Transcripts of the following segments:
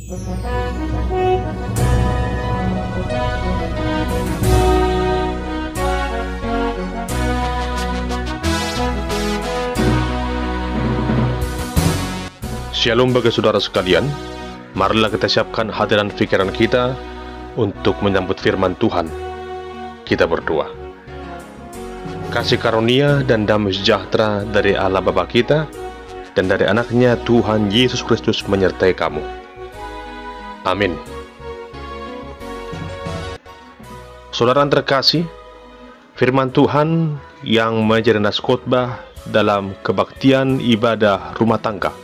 Shalom bagi saudara sekalian, marilah kita siapkan hati dan pikiran kita untuk menyambut firman Tuhan. Kita berdoa. Kasih karunia dan damai sejahtera dari Allah Bapa kita dan dari anaknya Tuhan Yesus Kristus menyertai kamu. Amin. Saudara yang terkasih, firman Tuhan yang menjadi nas khotbah dalam kebaktian ibadah rumah tangga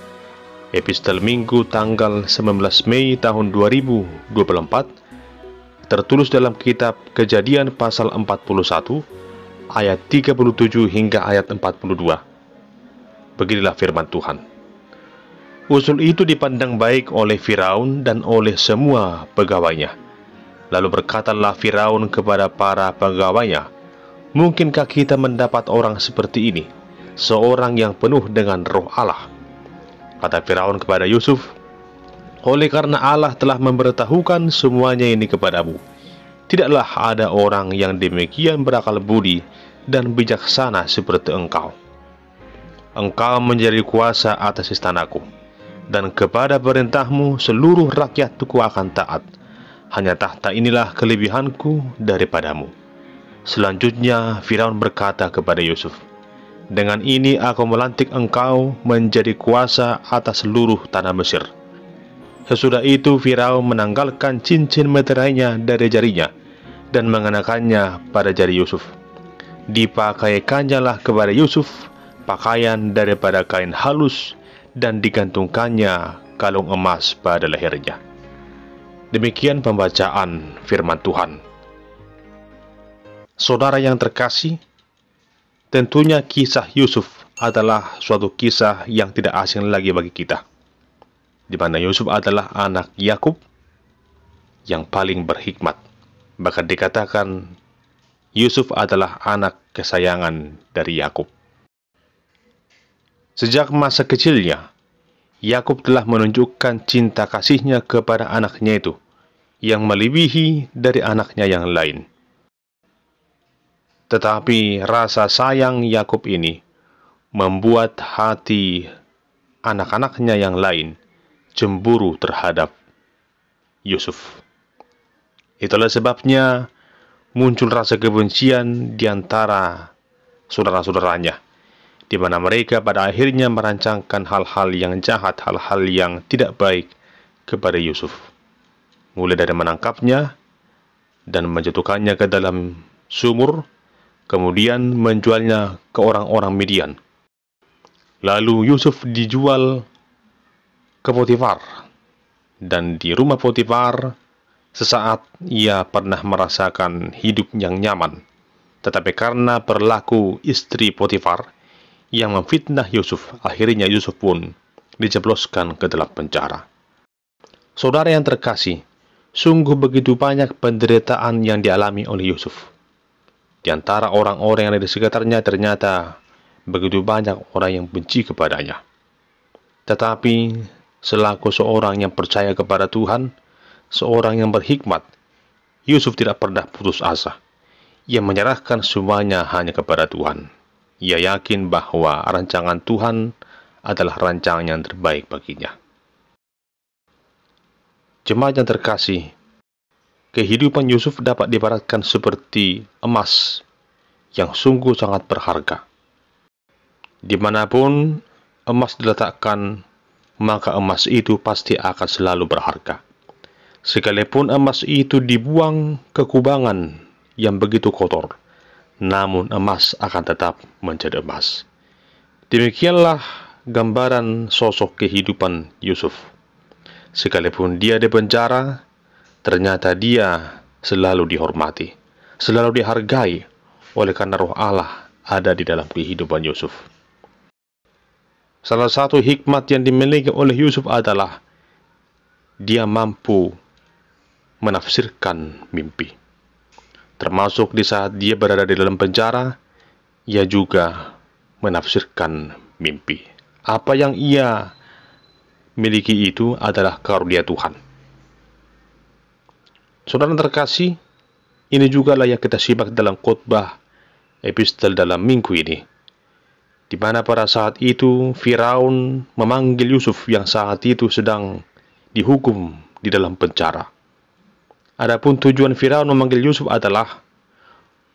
Epistel Minggu tanggal 19 Mei tahun 2024 tertulis dalam kitab Kejadian pasal 41 ayat 37 hingga ayat 42. Beginilah firman Tuhan. Usul itu dipandang baik oleh Firaun dan oleh semua pegawainya. Lalu berkatalah Firaun kepada para pegawainya, "Mungkinkah kita mendapat orang seperti ini, seorang yang penuh dengan roh Allah?" Kata Firaun kepada Yusuf, "Oleh karena Allah telah memberitahukan semuanya ini kepadamu, tidaklah ada orang yang demikian berakal budi dan bijaksana seperti engkau. Engkau menjadi kuasa atas istanaku, dan kepada perintahmu seluruh rakyatku akan taat. Hanya tahta inilah kelebihanku daripadamu." Selanjutnya Firaun berkata kepada Yusuf, "Dengan ini aku melantik engkau menjadi kuasa atas seluruh tanah Mesir." Sesudah itu Firaun menanggalkan cincin meterainya dari jarinya dan mengenakannya pada jari Yusuf. Dipakaikannya lah kepada Yusuf pakaian daripada kain halus dan digantungkannya kalung emas pada lehernya. Demikian pembacaan firman Tuhan. Saudara yang terkasih, tentunya kisah Yusuf adalah suatu kisah yang tidak asing lagi bagi kita, di mana Yusuf adalah anak Yakub yang paling berhikmat. Bahkan dikatakan Yusuf adalah anak kesayangan dari Yakub. Sejak masa kecilnya, Yakub telah menunjukkan cinta kasihnya kepada anaknya itu, yang melebihi dari anaknya yang lain. Tetapi rasa sayang Yakub ini membuat hati anak-anaknya yang lain cemburu terhadap Yusuf. Itulah sebabnya muncul rasa kebencian di antara saudara-saudaranya, di mana mereka pada akhirnya merancangkan hal-hal yang jahat, hal-hal yang tidak baik kepada Yusuf. Mulai dari menangkapnya dan menjatuhkannya ke dalam sumur, kemudian menjualnya ke orang-orang Midian. Lalu Yusuf dijual ke Potifar, dan di rumah Potifar sesaat ia pernah merasakan hidup yang nyaman. Tetapi karena perilaku istri Potifar yang memfitnah Yusuf, akhirnya Yusuf pun dijebloskan ke dalam penjara. Saudara yang terkasih, sungguh begitu banyak penderitaan yang dialami oleh Yusuf. Di antara orang-orang yang ada di sekitarnya ternyata begitu banyak orang yang benci kepadanya. Tetapi selaku seorang yang percaya kepada Tuhan, seorang yang berhikmat, Yusuf tidak pernah putus asa. Ia menyerahkan semuanya hanya kepada Tuhan. Ia yakin bahwa rancangan Tuhan adalah rancangan yang terbaik baginya. Jemaat yang terkasih, kehidupan Yusuf dapat diibaratkan seperti emas yang sungguh sangat berharga. Dimanapun emas diletakkan, maka emas itu pasti akan selalu berharga. Sekalipun emas itu dibuang ke kubangan yang begitu kotor, namun emas akan tetap menjadi emas. Demikianlah gambaran sosok kehidupan Yusuf. Sekalipun dia di penjara, ternyata dia selalu dihormati, selalu dihargai, oleh karena roh Allah ada di dalam kehidupan Yusuf. Salah satu hikmat yang dimiliki oleh Yusuf adalah dia mampu menafsirkan mimpi. Termasuk di saat dia berada di dalam penjara, ia juga menafsirkan mimpi. Apa yang ia miliki itu adalah karunia Tuhan. Saudara terkasih, ini juga yang kita simak dalam khotbah epistel dalam minggu ini, di mana pada saat itu Firaun memanggil Yusuf yang saat itu sedang dihukum di dalam penjara. Adapun tujuan Firaun memanggil Yusuf adalah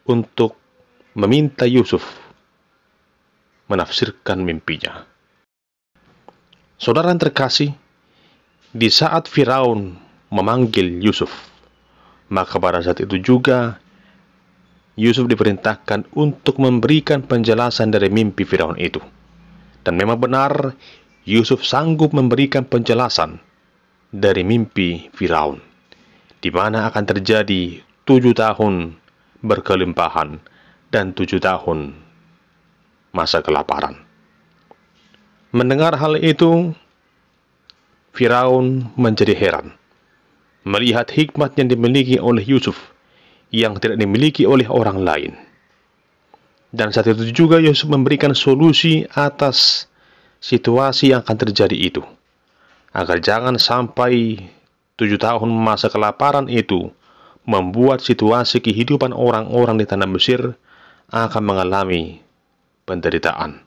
untuk meminta Yusuf menafsirkan mimpinya. Saudara yang terkasih, di saat Firaun memanggil Yusuf, maka pada saat itu juga Yusuf diperintahkan untuk memberikan penjelasan dari mimpi Firaun itu. Dan memang benar, Yusuf sanggup memberikan penjelasan dari mimpi Firaun, di mana akan terjadi 7 tahun berkelimpahan dan 7 tahun masa kelaparan. Mendengar hal itu, Firaun menjadi heran melihat hikmat yang dimiliki oleh Yusuf yang tidak dimiliki oleh orang lain. Dan saat itu juga Yusuf memberikan solusi atas situasi yang akan terjadi itu, agar jangan sampai 7 tahun masa kelaparan itu membuat situasi kehidupan orang-orang di tanah Mesir akan mengalami penderitaan.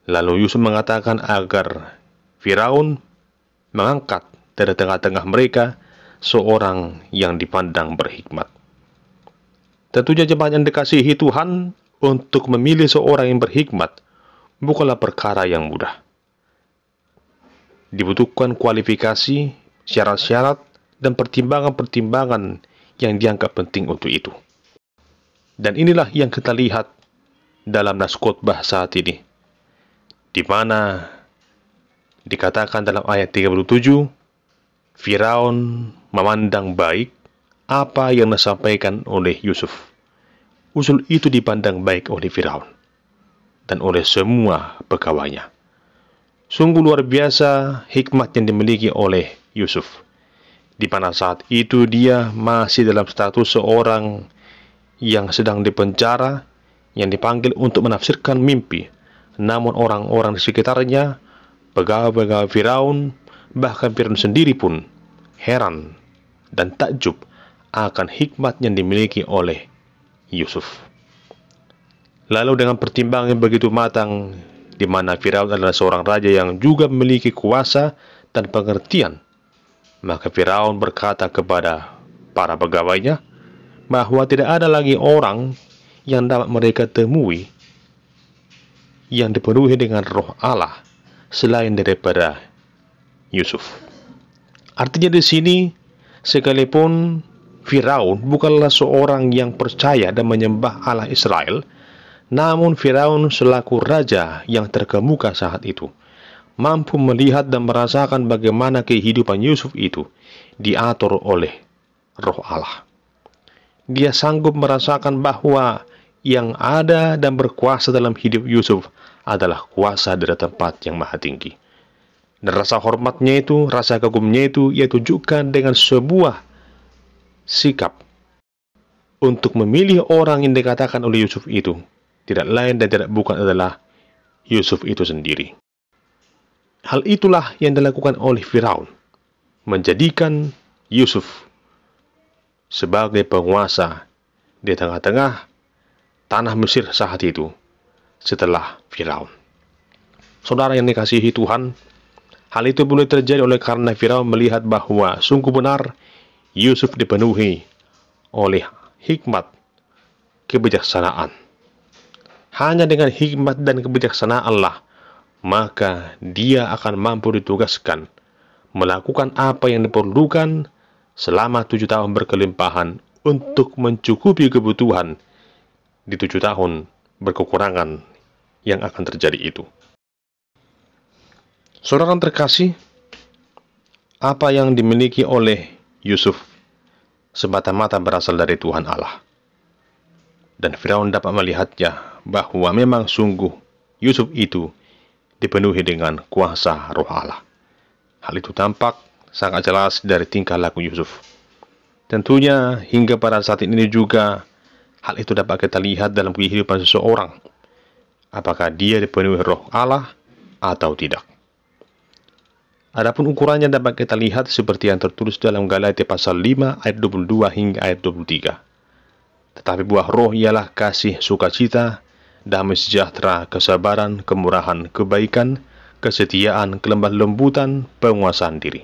Lalu Yusuf mengatakan agar Firaun mengangkat dari tengah-tengah mereka seorang yang dipandang berhikmat. Tentunya jemaat yang dikasihi Tuhan, untuk memilih seorang yang berhikmat bukanlah perkara yang mudah. Dibutuhkan kualifikasi, syarat-syarat, dan pertimbangan-pertimbangan yang dianggap penting untuk itu. Dan inilah yang kita lihat dalam nas khotbah saat ini, di mana dikatakan dalam ayat 37, Firaun memandang baik apa yang disampaikan oleh Yusuf. Usul itu dipandang baik oleh Firaun dan oleh semua pegawainya. Sungguh luar biasa hikmat yang dimiliki oleh Yusuf, di mana saat itu dia masih dalam status seorang yang sedang dipenjara, yang dipanggil untuk menafsirkan mimpi. Namun orang-orang di sekitarnya, pegawai-pegawai Firaun, bahkan Firaun sendiri pun heran dan takjub akan hikmat yang dimiliki oleh Yusuf. Lalu dengan pertimbangan begitu matang, di mana Firaun adalah seorang raja yang juga memiliki kuasa dan pengertian, maka Firaun berkata kepada para pegawainya bahwa tidak ada lagi orang yang dapat mereka temui yang dipenuhi dengan roh Allah selain daripada Yusuf. Artinya di sini, sekalipun Firaun bukanlah seorang yang percaya dan menyembah Allah Israel, namun Firaun selaku raja yang terkemuka saat itu mampu melihat dan merasakan bagaimana kehidupan Yusuf itu diatur oleh roh Allah. Dia sanggup merasakan bahwa yang ada dan berkuasa dalam hidup Yusuf adalah kuasa dari tempat yang maha tinggi. Dan rasa hormatnya itu, rasa kagumnya itu, ia tunjukkan dengan sebuah sikap untuk memilih orang yang dikatakan oleh Yusuf itu, tidak lain dan tidak bukan adalah Yusuf itu sendiri. Hal itulah yang dilakukan oleh Firaun, menjadikan Yusuf sebagai penguasa di tengah-tengah tanah Mesir saat itu setelah Firaun. Saudara yang dikasihi Tuhan, hal itu boleh terjadi oleh karena Firaun melihat bahwa sungguh benar Yusuf dipenuhi oleh hikmat kebijaksanaan. Hanya dengan hikmat dan kebijaksanaan Allah, maka dia akan mampu ditugaskan melakukan apa yang diperlukan selama 7 tahun berkelimpahan untuk mencukupi kebutuhan di 7 tahun berkekurangan yang akan terjadi itu. Saudara terkasih, apa yang dimiliki oleh Yusuf semata-mata berasal dari Tuhan Allah. Dan Firaun dapat melihatnya bahwa memang sungguh Yusuf itu dipenuhi dengan kuasa roh Allah. Hal itu tampak sangat jelas dari tingkah laku Yusuf. Tentunya hingga pada saat ini juga hal itu dapat kita lihat dalam kehidupan seseorang, apakah dia dipenuhi roh Allah atau tidak. Adapun ukurannya dapat kita lihat seperti yang tertulis dalam Galatia pasal 5 ayat 22 hingga ayat 23. Tetapi buah roh ialah kasih, sukacita, damai sejahtera, kesabaran, kemurahan, kebaikan, kesetiaan, kelemah lembutan, penguasaan diri.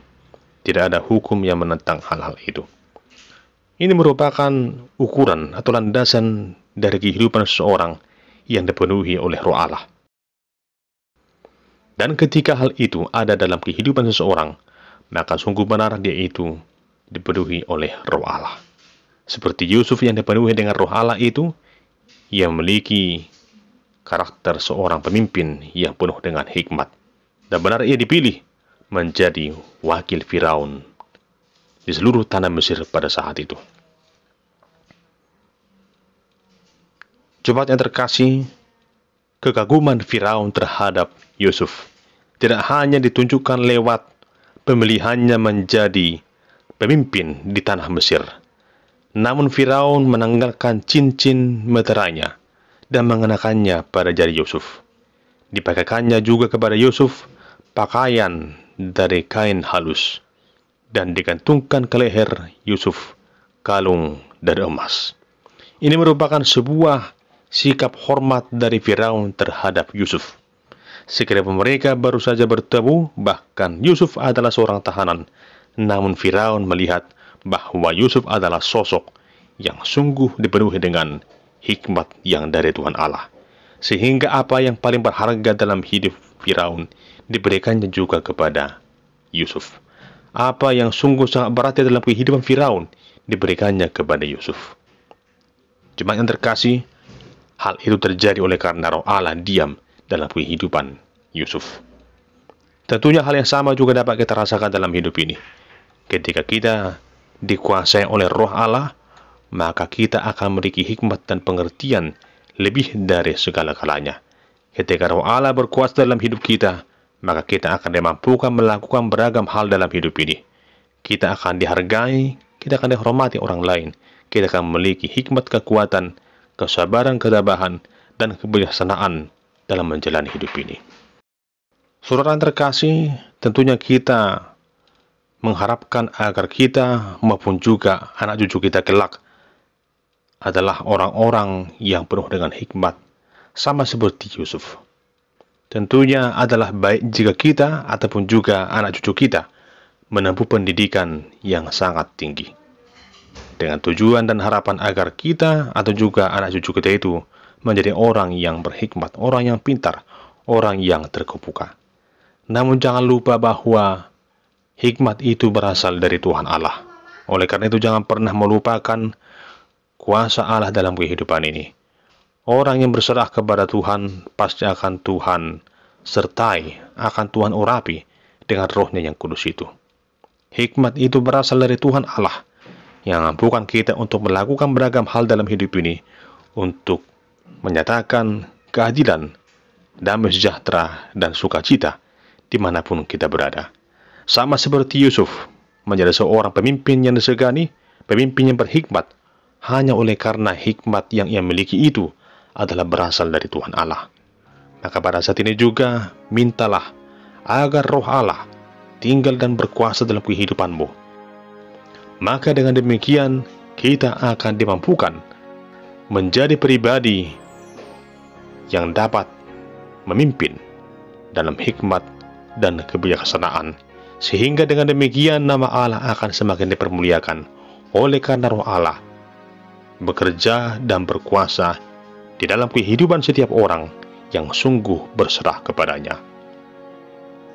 Tidak ada hukum yang menentang hal-hal itu. Ini merupakan ukuran atau landasan dari kehidupan seseorang yang dipenuhi oleh Roh Allah. Dan ketika hal itu ada dalam kehidupan seseorang, maka sungguh benar dia itu dipenuhi oleh Roh Allah. Seperti Yusuf yang dipenuhi dengan Roh Allah itu, ia memiliki karakter seorang pemimpin yang penuh dengan hikmat. Dan benar ia dipilih menjadi wakil Firaun di seluruh tanah Mesir pada saat itu. Jemaat yang terkasih, kekaguman Firaun terhadap Yusuf tidak hanya ditunjukkan lewat pemilihannya menjadi pemimpin di tanah Mesir. Namun Firaun menanggalkan cincin meterainya dan mengenakannya pada jari Yusuf. Dipakaikannya juga kepada Yusuf pakaian dari kain halus dan digantungkan ke leher Yusuf kalung dari emas. Ini merupakan sebuah sikap hormat dari Firaun terhadap Yusuf. Sekiranya mereka baru saja bertemu, bahkan Yusuf adalah seorang tahanan, namun Firaun melihat bahwa Yusuf adalah sosok yang sungguh dipenuhi dengan hikmat yang dari Tuhan Allah. Sehingga apa yang paling berharga dalam hidup Firaun diberikannya juga kepada Yusuf. Apa yang sungguh sangat berarti dalam kehidupan Firaun diberikannya kepada Yusuf. Jemaat yang terkasih, hal itu terjadi oleh karena Roh Allah diam dalam kehidupan Yusuf. Tentunya hal yang sama juga dapat kita rasakan dalam hidup ini. Ketika kita dikuasai oleh Roh Allah, maka kita akan memiliki hikmat dan pengertian lebih dari segala-galanya. Ketika Roh Allah berkuasa dalam hidup kita, maka kita akan dimampukan melakukan beragam hal dalam hidup ini. Kita akan dihargai, kita akan dihormati orang lain, kita akan memiliki hikmat, kekuatan, kesabaran, ketabahan, dan kebijaksanaan dalam menjalani hidup ini. Saudara yang terkasih, tentunya kita mengharapkan agar kita maupun juga anak cucu kita kelak adalah orang-orang yang penuh dengan hikmat, sama seperti Yusuf. Tentunya adalah baik jika kita ataupun juga anak cucu kita menempuh pendidikan yang sangat tinggi, dengan tujuan dan harapan agar kita atau juga anak cucu kita itu menjadi orang yang berhikmat, orang yang pintar, orang yang terkemuka. Namun jangan lupa bahwa hikmat itu berasal dari Tuhan Allah. Oleh karena itu jangan pernah melupakan kuasa Allah dalam kehidupan ini. Orang yang berserah kepada Tuhan pasti akan Tuhan sertai, akan Tuhan urapi dengan Roh-Nya yang kudus itu. Hikmat itu berasal dari Tuhan Allah yang mampukan kita untuk melakukan beragam hal dalam hidup ini, untuk menyatakan keadilan, damai sejahtera, dan sukacita dimanapun kita berada. Sama seperti Yusuf menjadi seorang pemimpin yang disegani, pemimpin yang berhikmat, hanya oleh karena hikmat yang ia miliki itu adalah berasal dari Tuhan Allah. Maka pada saat ini juga mintalah agar Roh Allah tinggal dan berkuasa dalam kehidupanmu. Maka dengan demikian kita akan dimampukan menjadi pribadi yang dapat memimpin dalam hikmat dan kebijaksanaan, sehingga dengan demikian nama Allah akan semakin dipermuliakan oleh karena Roh Allah bekerja dan berkuasa di dalam kehidupan setiap orang yang sungguh berserah kepadanya.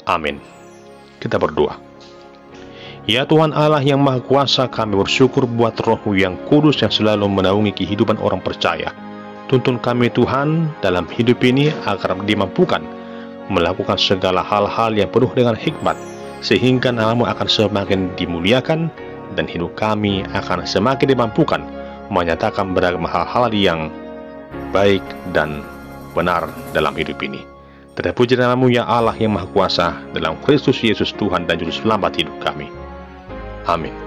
Amin. Kita berdoa. Ya Tuhan Allah yang Maha Kuasa, kami bersyukur buat Roh-Mu yang kudus yang selalu menaungi kehidupan orang percaya. Tuntun kami Tuhan dalam hidup ini agar dimampukan melakukan segala hal-hal yang penuh dengan hikmat, sehingga nama-Mu akan semakin dimuliakan dan hidup kami akan semakin dimampukan menyatakan beragam hal-hal yang baik dan benar dalam hidup ini. Terpuji nama-Mu ya Allah yang Maha Kuasa, dalam Kristus Yesus Tuhan dan Juru Selamat hidup kami. Amin.